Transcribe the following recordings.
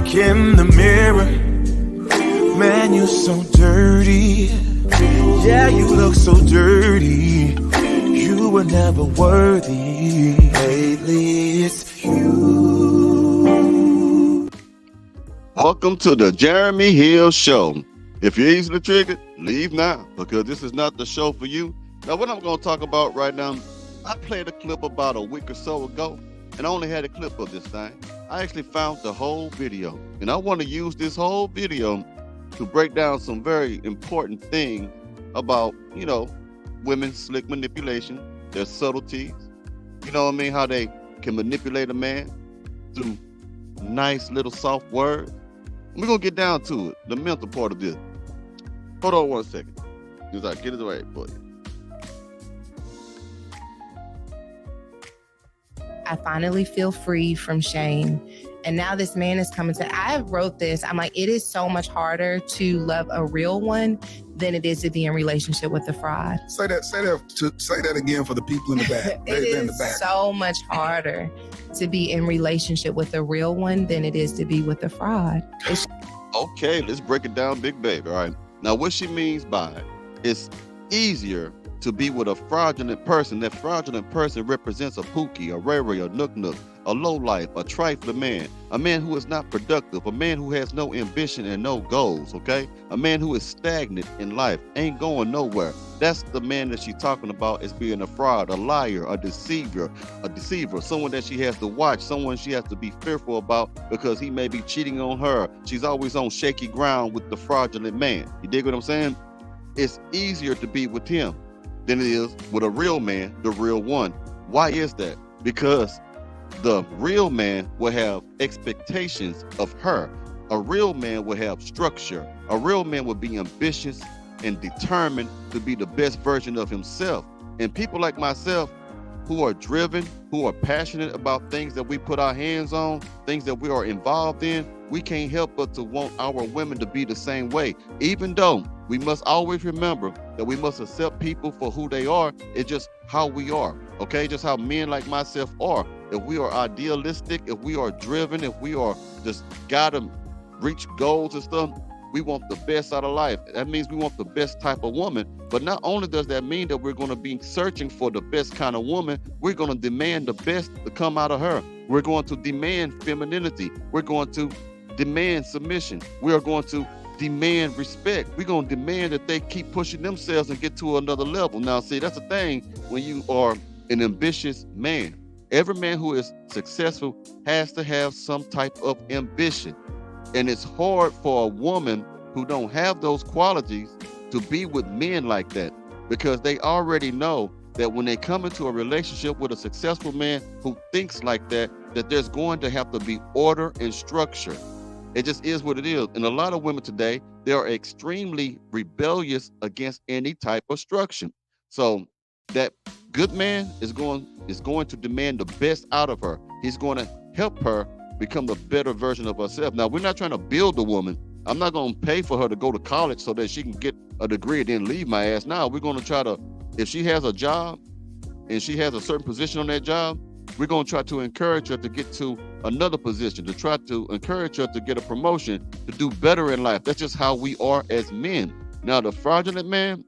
look in the mirror, man, you're so dirty. Yeah, you look so dirty. You were never worthy. Lately, it's you. Welcome to the Jeremy Hill Show. If you're easily triggered, leave now, because this is not the show for you. Now, what I'm going to talk about right now, I played a clip about a week or so ago, and I only had a clip of this thing. I actually found the whole video, and I want to use this whole video to break down some very important things about, women's slick manipulation, their subtleties, how they can manipulate a man through nice little soft words. We're going to get down to it, the mental part of this. Hold on 1 second. As I get it right for you. I finally feel free from shame. And now this man is coming to, I wrote this, I'm like, it is so much harder to love a real one than it is to be in relationship with a fraud. Say that again for the people in the back. It is so much harder to be in relationship with a real one than it is to be with a fraud. Okay, let's break it down, big baby. All right. Now, what she means by it's easier to be with a fraudulent person. That fraudulent person represents a pookie, a rary, a nook, a lowlife, a trifling man, a man who is not productive, a man who has no ambition and no goals, okay? A man who is stagnant in life, ain't going nowhere. That's the man that she's talking about as being a fraud, a liar, a deceiver, someone that she has to watch, someone she has to be fearful about because he may be cheating on her. She's always on shaky ground with the fraudulent man. You dig what I'm saying? It's easier to be with him than it is with a real man, the real one. Why is that? Because the real man will have expectations of her. A real man will have structure. A real man will be ambitious and determined to be the best version of himself. And people like myself who are driven, who are passionate about things that we put our hands on, things that we are involved in, we can't help but to want our women to be the same way. Even though we must always remember that we must accept people for who they are. It's just how we are, okay? Just how men like myself are. If we are idealistic, if we are driven, if we are just gotta reach goals and stuff, we want the best out of life. That means we want the best type of woman. But not only does that mean that we're going to be searching for the best kind of woman, we're going to demand the best to come out of her. We're going to demand femininity. We're going to demand submission. We are going to demand respect. We're going to demand that they keep pushing themselves and get to another level. Now, see, that's the thing when you are an ambitious man. Every man who is successful has to have some type of ambition. And it's hard for a woman who don't have those qualities to be with men like that, because they already know that when they come into a relationship with a successful man who thinks like that, that there's going to have to be order and structure. It just is what it is. And a lot of women today, they are extremely rebellious against any type of structure. So that good man is going to demand the best out of her. He's going to help her become the better version of herself. Now, we're not trying to build a woman. I'm not going to pay for her to go to college so that she can get a degree and then leave my ass. Now, we're going to try to, if she has a job and she has a certain position on that job, we're going to try to encourage her to get to another position, to try to encourage her to get a promotion, to do better in life. That's just how we are as men. Now, the fraudulent man,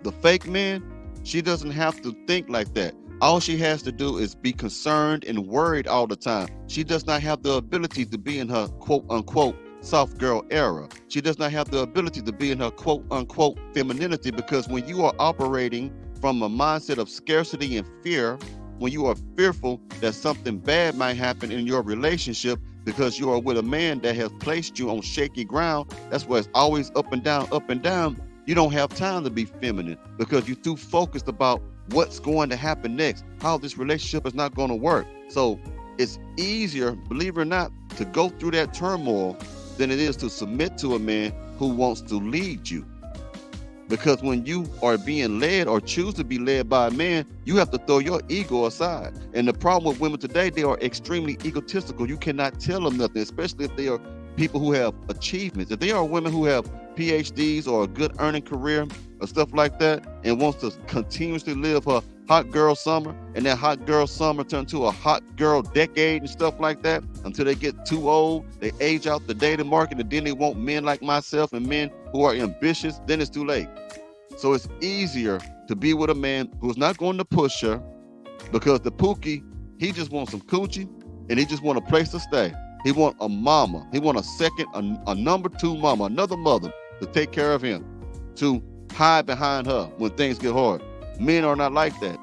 the fake man, she doesn't have to think like that. All she has to do is be concerned and worried all the time. She does not have the ability to be in her quote unquote soft girl era. She does not have the ability to be in her quote unquote femininity, because when you are operating from a mindset of scarcity and fear, when you are fearful that something bad might happen in your relationship because you are with a man that has placed you on shaky ground, that's where it's always up and down. You don't have time to be feminine because you're too focused about what's going to happen next, how this relationship is not going to work. So it's easier, believe it or not, to go through that turmoil than it is to submit to a man who wants to lead you. Because when you are being led or choose to be led by a man, you have to throw your ego aside. And the problem with women today, they are extremely egotistical. You cannot tell them nothing, especially if they are people who have achievements, if they are women who have PhDs or a good earning career or stuff like that, and wants to continuously live her hot girl summer, and that hot girl summer turn to a hot girl decade and stuff like that, until they get too old, they age out the dating market, and then they want men like myself and men who are ambitious, then it's too late. So it's easier to be with a man who's not going to push her, because the Pookie, he just wants some coochie, and he just want a place to stay. He want a mama. He want a second, a number two mama, another mother to take care of him, to hide behind her when things get hard. Men are not like that.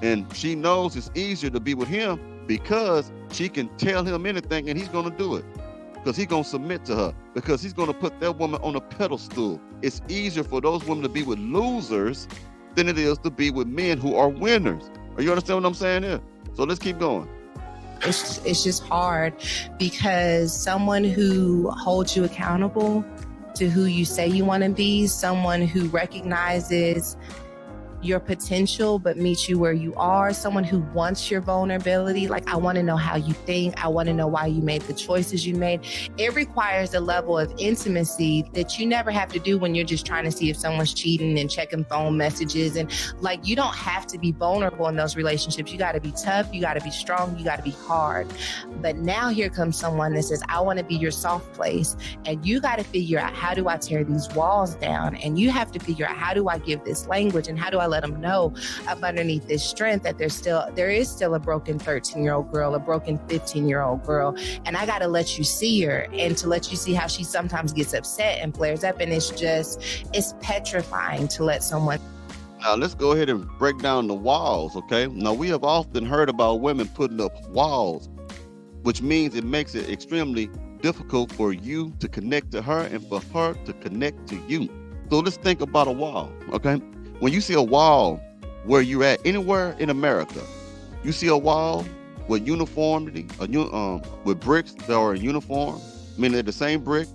And she knows it's easier to be with him because she can tell him anything and he's going to do it. Because he's going to submit to her. Because he's going to put that woman on a pedestal. It's easier for those women to be with losers than it is to be with men who are winners. Are you understand what I'm saying here? So let's keep going. It's just hard, because someone who holds you accountable to who you say you want to be, someone who recognizes your potential but meets you where you are, someone who wants your vulnerability. Like, I want to know how you think. I want to know why you made the choices you made. It requires a level of intimacy that you never have to do when you're just trying to see if someone's cheating and checking phone messages. And like, you don't have to be vulnerable in those relationships. You got to be tough. You got to be strong. You got to be hard. But now here comes someone that says, I want to be your soft place. And you got to figure out, how do I tear these walls down? And you have to figure out, how do I give this language, and how do I let them know up underneath this strength that there is still a broken 13-year-old girl, a broken 15-year-old girl. And I got to let you see her, and to let you see how she sometimes gets upset and flares up. And it's petrifying to let someone. Now let's go ahead and break down the walls, okay? Now, we have often heard about women putting up walls, which means it makes it extremely difficult for you to connect to her and for her to connect to you. So let's think about a wall, okay? When you see a wall where you're at, anywhere in America, you see a wall with uniformity, with bricks that are in uniform, meaning they're the same brick,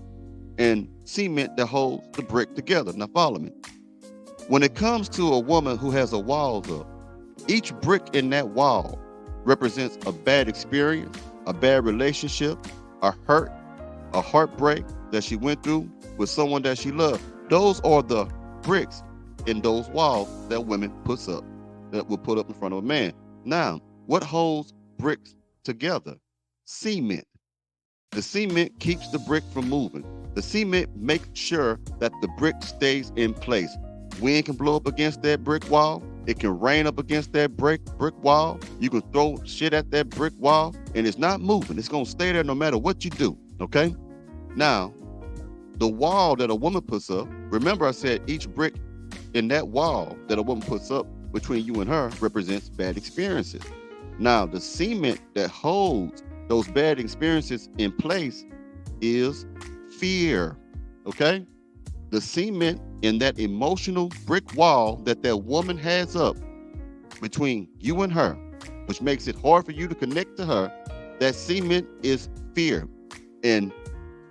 and cement that holds the brick together. Now follow me. When it comes to a woman who has a wall up, each brick in that wall represents a bad experience, a bad relationship, a hurt, a heartbreak that she went through with someone that she loved. Those are the bricks in those walls that women puts up, that will put up in front of a man. Now, what holds bricks together? Cement. The cement keeps the brick from moving. The cement makes sure that the brick stays in place. Wind can blow up against that brick wall. It can rain up against that brick wall. You can throw shit at that brick wall and it's not moving. It's gonna stay there no matter what you do, okay? Now, the wall that a woman puts up, remember I said each brick in that wall that a woman puts up between you and her represents bad experiences. Now, the cement that holds those bad experiences in place is fear, okay? The cement in that emotional brick wall that woman has up between you and her, which makes it hard for you to connect to her, that cement is fear. And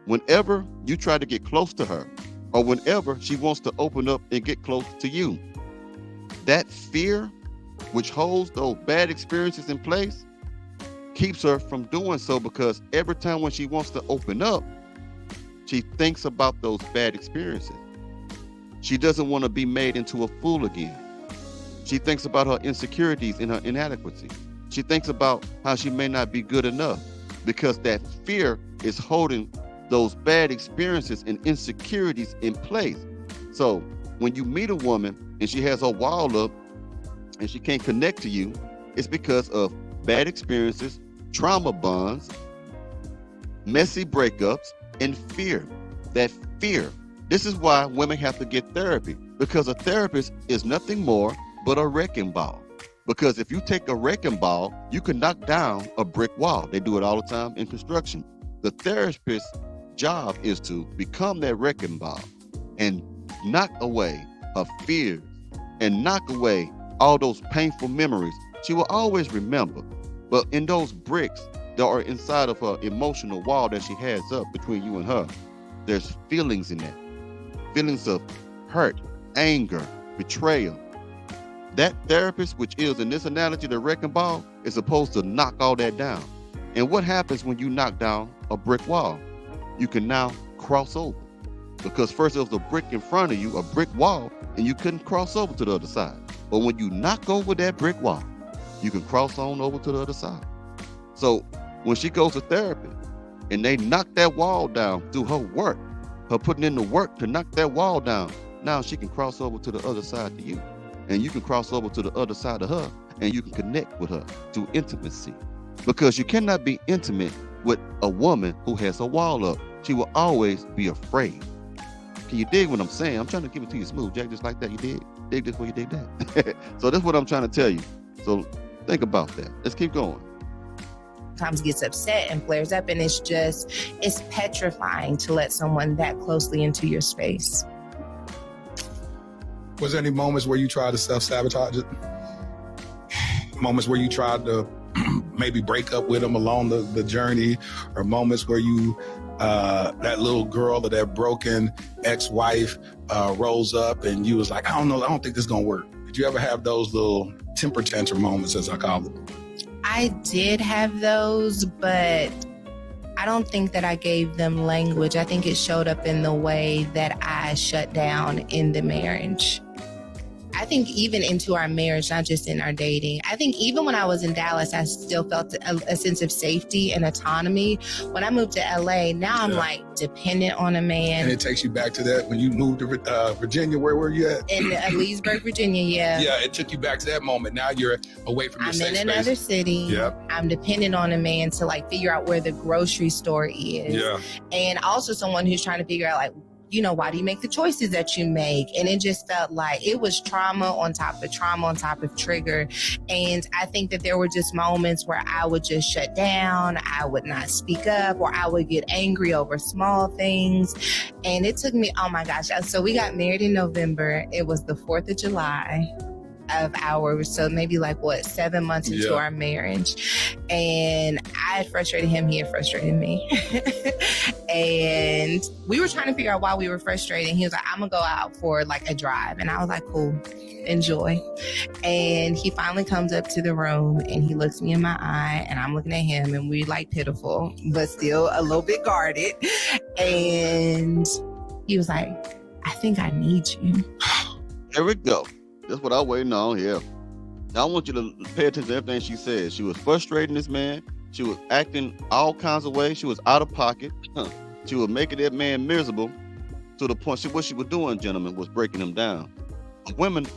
whenever you try to get close to her, or whenever she wants to open up and get close to you, that fear, which holds those bad experiences in place, keeps her from doing so, because every time when she wants to open up, she thinks about those bad experiences. She doesn't want to be made into a fool again. She thinks about her insecurities and her inadequacy. She thinks about how she may not be good enough, because that fear is holding those bad experiences and insecurities in place. So when you meet a woman and she has her wall up and she can't connect to you, it's because of bad experiences, trauma bonds, messy breakups, and fear. That fear. This is why women have to get therapy, because a therapist is nothing more but a wrecking ball. Because if you take a wrecking ball, you can knock down a brick wall. They do it all the time in construction. The therapist's job is to become that wrecking ball and knock away her fears and knock away all those painful memories she will always remember. But in those bricks that are inside of her emotional wall that she has up between you and her, there's feelings in that. Feelings of hurt, anger, betrayal. That therapist, which is in this analogy the wrecking ball, is supposed to knock all that down. And what happens when you knock down a brick wall? you can now cross over. Because first it was a brick in front of you, a brick wall, and you couldn't cross over to the other side. But when you knock over that brick wall, you can cross on over to the other side. So when she goes to therapy and they knock that wall down through her work, her putting in the work to knock that wall down, now she can cross over to the other side to you. And you can cross over to the other side of her, and you can connect with her through intimacy. Because you cannot be intimate with a woman who has a wall up. She will always be afraid. Can you dig what I'm saying? I'm trying to give it to you smooth, Jack, just like that. You dig this before you dig that. So that's what I'm trying to tell you. So think about that. Let's keep going. Sometimes gets upset and flares up, and it's petrifying to let someone that closely into your space. Was there any moments where you tried to self-sabotage it? Moments where you tried to maybe break up with them along the journey, or moments where you that little girl or that broken ex-wife rose up and you was like, I don't think this is gonna work. Did you ever have those little temper tantrum moments, as I call them? I did have those, but I don't think that I gave them language. I think it showed up in the way that I shut down in the marriage. I think even into our marriage, not just in our dating, I think even when I was in Dallas, I still felt a sense of safety and autonomy. When I moved to LA, now I'm like dependent on a man. And it takes you back to that when you moved to Virginia. Where were you at? In Leesburg, Virginia, yeah. Yeah, it took you back to that moment. Now you're away from your safe space. I'm in another city. Yep. I'm dependent on a man to like figure out where the grocery store is. Yeah. And also someone who's trying to figure out like, why do you make the choices that you make? And it just felt like it was trauma on top of trigger. And I think that there were just moments where I would just shut down. I would not speak up, or I would get angry over small things. And it took me, oh my gosh. So we got married in November. It was the 4th of July of so maybe 7 months into our marriage. And I had frustrated him, he had frustrated me. And we were trying to figure out why we were frustrated. And he was like, I'm gonna go out for a drive. And I was like, cool, enjoy. And he finally comes up to the room and he looks me in my eye, and I'm looking at him, and we pitiful, but still a little bit guarded. And he was like, I think I need you. There we go. That's what I'm waiting on here. Now I want you to pay attention to everything she said. She was frustrating this man. She was acting all kinds of ways. She was out of pocket. She was making that man miserable to the point. What she was doing, gentlemen, was breaking him down. When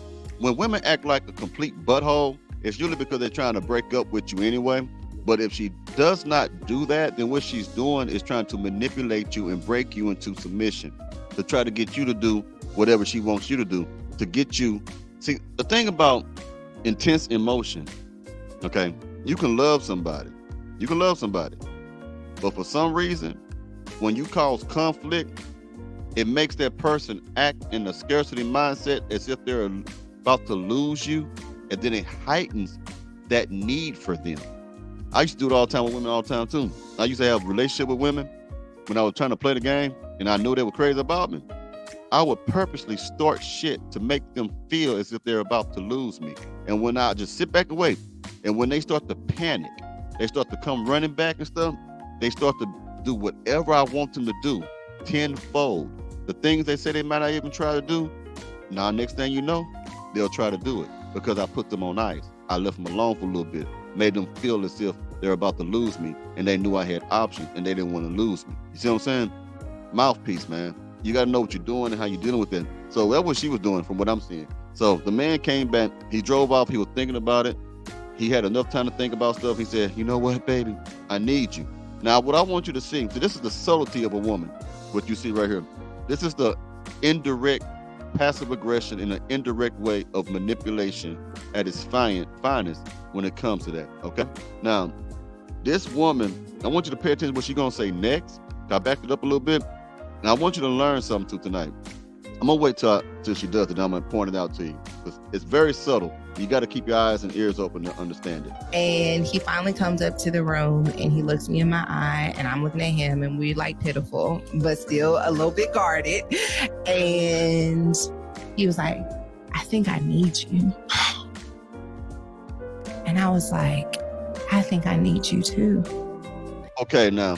women act like a complete butthole, it's usually because they're trying to break up with you anyway. But if she does not do that, then what she's doing is trying to manipulate you and break you into submission to try to get you to do whatever she wants you to do, to get you. See, the thing about intense emotion, okay, you can love somebody. But for some reason, when you cause conflict, it makes that person act in a scarcity mindset as if they're about to lose you, and then it heightens that need for them. I used to do it all the time with women all the time too. I used to have a relationship with women when I was trying to play the game and I knew they were crazy about me. I would purposely start shit to make them feel as if they're about to lose me. And when I just sit back and wait, and when they start to panic, they start to come running back and stuff, they start to do whatever I want them to do tenfold. The things they say they might not even try to do, now next thing you know, they'll try to do it because I put them on ice. I left them alone for a little bit, made them feel as if they're about to lose me, and they knew I had options and they didn't want to lose me. You see what I'm saying? Mouthpiece, man. You got to know what you're doing and how you're dealing with it. So that's what she was doing from what I'm seeing. So the man came back, he drove off, he was thinking about it. He had enough time to think about stuff. He said, you know what, baby, I need you. Now, what I want you to see, so this is the subtlety of a woman, what you see right here. This is the indirect passive aggression in an indirect way of manipulation at its finest when it comes to that, okay? Now, this woman, I want you to pay attention to what she's going to say next. I backed it up a little bit. Now, I want you to learn something too tonight. I'm going to wait till she does it, and I'm going to point it out to you. It's very subtle. You got to keep your eyes and ears open to understand it. And he finally comes up to the room, and he looks me in my eye, and I'm looking at him, and we pitiful, but still a little bit guarded. And he was like, I think I need you. And I was like, I think I need you too. Okay, now,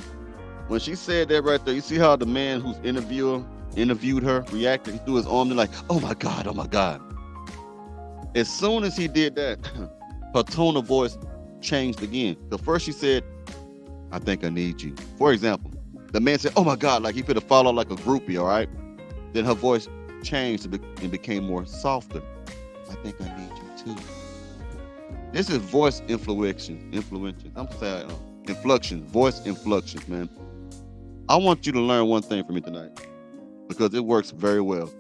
When she said that right there, you see how the man who's interviewed her reacted? He threw his arm and like, oh my God, oh my God. As soon as he did that, her tone of voice changed again. The first she said, I think I need you. For example, the man said, oh my God, like he could have followed like a groupie, all right? Then her voice changed and became more softer. I think I need you too. This is voice inflection. I'm saying inflection, voice inflection, man. I want you to learn one thing from me tonight because it works very well.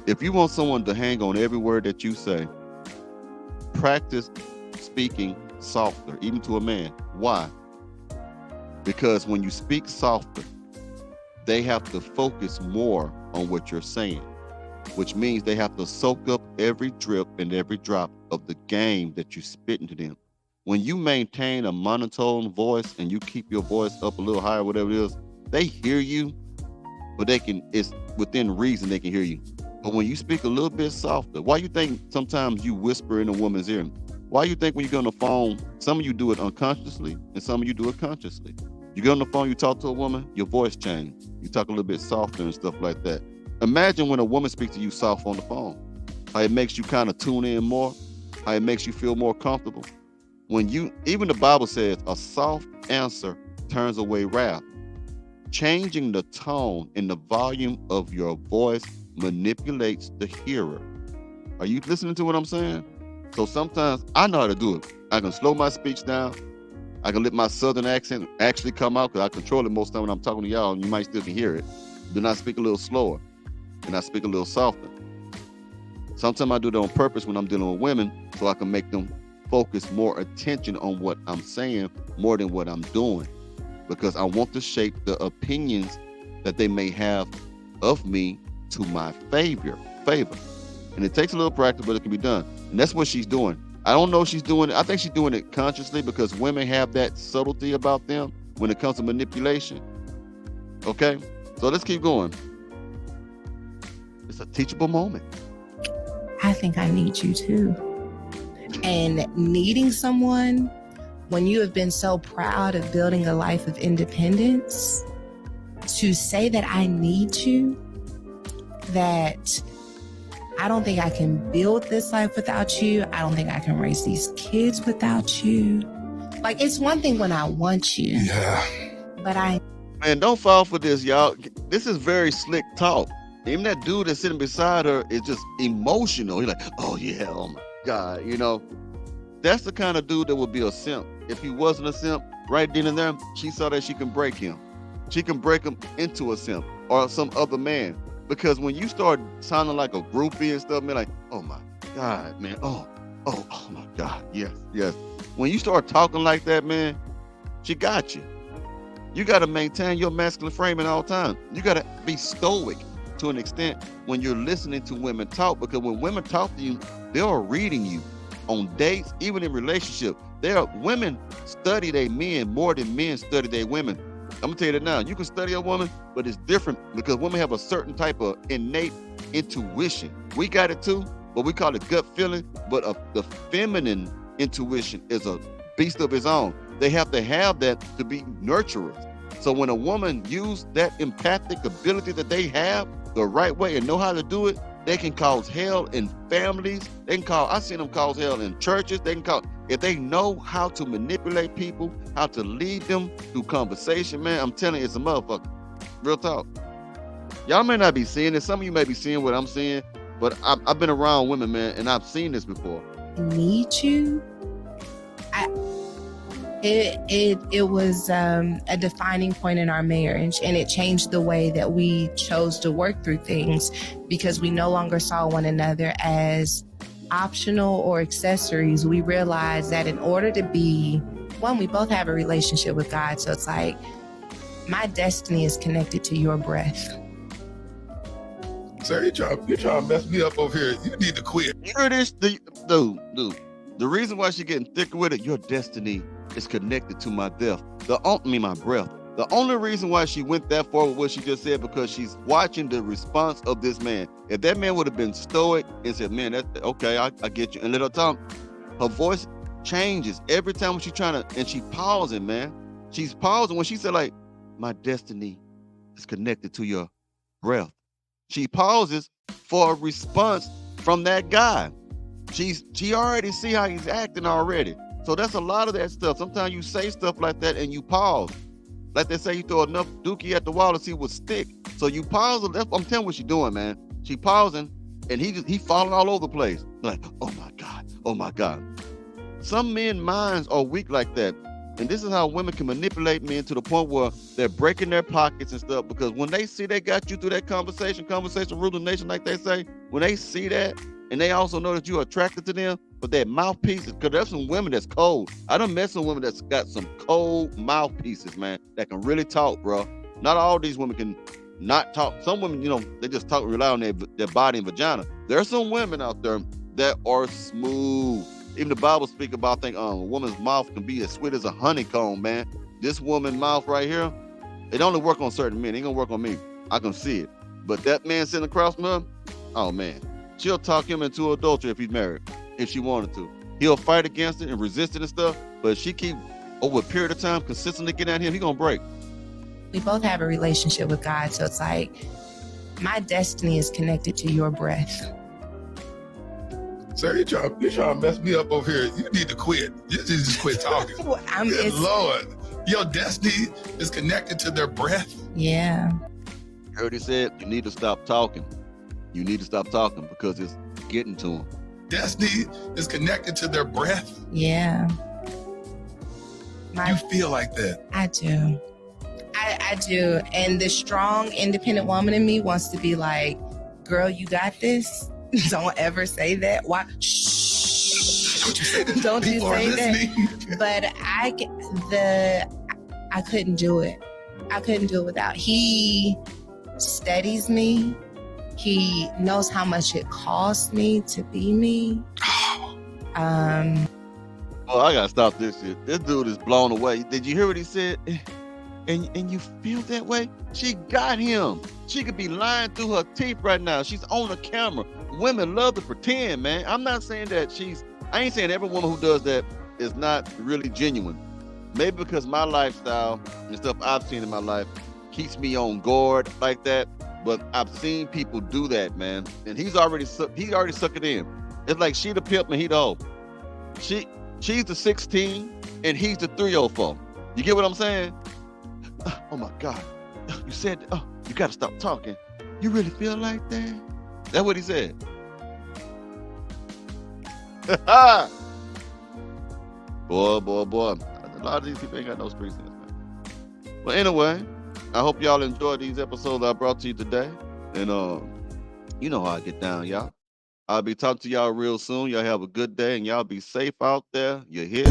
If you want someone to hang on every word that you say, practice speaking softer, even to a man. Why? Because when you speak softer, they have to focus more on what you're saying, which means they have to soak up every drip and every drop of the game that you spit into them. When you maintain a monotone voice and you keep your voice up a little higher, whatever it is, they hear you, but it's within reason they can hear you. But when you speak a little bit softer, why you think sometimes you whisper in a woman's ear? Why you think when you get on the phone, some of you do it unconsciously and some of you do it consciously? You get on the phone, you talk to a woman, your voice changes. You talk a little bit softer and stuff like that. Imagine when a woman speaks to you soft on the phone, how it makes you kind of tune in more, how it makes you feel more comfortable. Even the Bible says a soft answer turns away wrath. Changing the tone and the volume of your voice manipulates the hearer. Are you listening to what I'm saying? So sometimes I know how to do it. I can slow my speech down. I can let my southern accent actually come out because I control it most of the time when I'm talking to y'all and you might still can hear it. Then I speak a little slower and I speak a little softer. Sometimes I do that on purpose when I'm dealing with women so I can make them focus more attention on what I'm saying more than what I'm doing, because I want to shape the opinions that they may have of me to my favor. And it takes a little practice, but it can be done. And that's what she's doing. I don't know if she's doing it. I think she's doing it consciously because women have that subtlety about them when it comes to manipulation. Okay? So let's keep going. It's a teachable moment. I think I need you too. And needing someone when you have been so proud of building a life of independence, to say that I need you, that I don't think I can build this life without you. I don't think I can raise these kids without you. Like, it's one thing when I want you. Yeah. But Man, don't fall for this, y'all. This is very slick talk. Even that dude that's sitting beside her is just emotional. He's like, oh yeah, oh my God, you know. That's the kind of dude that would be a simp. If he wasn't a simp, right then and there, she saw that she can break him. She can break him into a simp or some other man. Because when you start sounding like a groupie and stuff, man, like, oh my God, man, oh my God, yes. When you start talking like that, man, she got you. You got to maintain your masculine frame at all times. You got to be stoic to an extent when you're listening to women talk, because when women talk to you, they are reading you on dates, even in relationship. Women study their men more than men study their women. I'm gonna tell you that now. You can study a woman, but it's different because women have a certain type of innate intuition. We got it too, but we call it gut feeling. But the feminine intuition is a beast of its own. They have to have that to be nurturers. So when a woman use that empathic ability that they have the right way and know how to do it, they can cause hell in families. I've seen them cause hell in churches. If they know how to manipulate people, how to lead them through conversation, man, I'm telling you, it's a motherfucker. Real talk. Y'all may not be seeing this. Some of you may be seeing what I'm seeing, but I've been around women, man, and I've seen this before. Need you. It was a defining point in our marriage, and it changed the way that we chose to work through things, because we no longer saw one another as optional or accessories. We realized that in order to be one, we both have a relationship with God. So it's like, my destiny is connected to your breath. Sir, you trying to mess me up over here. You need to quit. You heard this, dude. The reason why she's getting thicker with it, your destiny is connected to my death. My breath. The only reason why she went that far with what she just said, because she's watching the response of this man. If that man would have been stoic and said, man, that's okay, I get you, and let her talk, her voice changes every time when she's trying to, and she pausing, man. She's pausing when she said, like, my destiny is connected to your breath. She pauses for a response from that guy. She already see how he's acting already. So that's a lot of that stuff. Sometimes you say stuff like that and you pause. Like they say, you throw enough dookie at the wall to see what stick. So you pause. I'm telling you what she's doing, man. She pausing and he falling all over the place. Like, oh my God, oh my God. Some men's minds are weak like that. And this is how women can manipulate men to the point where they're breaking their pockets and stuff, because when they see they got you through that conversation rule the nation, like they say, when they see that, and they also know that you're attracted to them, but that mouthpieces, because there's some women that's cold. I done met some women that's got some cold mouthpieces, man, that can really talk, bro. Not all these women can not talk. Some women, they just talk, rely on their body and vagina. There are some women out there that are smooth. Even the Bible speak about, I think, a woman's mouth can be as sweet as a honeycomb, man. This woman's mouth right here, it only work on certain men. It ain't gonna work on me. I can see it. But that man sitting across from her, oh man, she'll talk him into adultery if he's married, if she wanted to. He'll fight against it and resist it and stuff, but if she keep, over a period of time, consistently getting at him, he gonna break. We both have a relationship with God, so it's like, my destiny is connected to your breath. Sir, you trying to mess me up over here. You need to quit. You need to just quit talking. Good Lord. Your destiny is connected to their breath. Yeah. You heard he said, you need to stop talking. You need to stop talking because it's getting to them. Destiny is connected to their breath. Yeah. You feel like that. I do. I do. And the strong, independent woman in me wants to be like, girl, you got this. Don't ever say that. Why? Shh. Don't you say that. But I couldn't do it. I couldn't do it without. He steadies me. He knows how much it costs me to be me. Oh, I gotta stop this shit. This dude is blown away. Did you hear what he said? And you feel that way? She got him. She could be lying through her teeth right now. She's on the camera. Women love to pretend, man. I'm not saying that I ain't saying every woman who does that is not really genuine. Maybe because my lifestyle and stuff I've seen in my life keeps me on guard like that. But I've seen people do that, man. And he already sucked it in. It's like she the pimp and he the hoe. She's the 16 and he's the 304. You get what I'm saying? Oh my God. You said, you gotta stop talking. You really feel like that? That's what he said. Boy. A lot of these people ain't got no street sense, man. But anyway, I hope y'all enjoyed these episodes I brought to you today. And you know how I get down, y'all. I'll be talking to y'all real soon. Y'all have a good day and y'all be safe out there. You hear?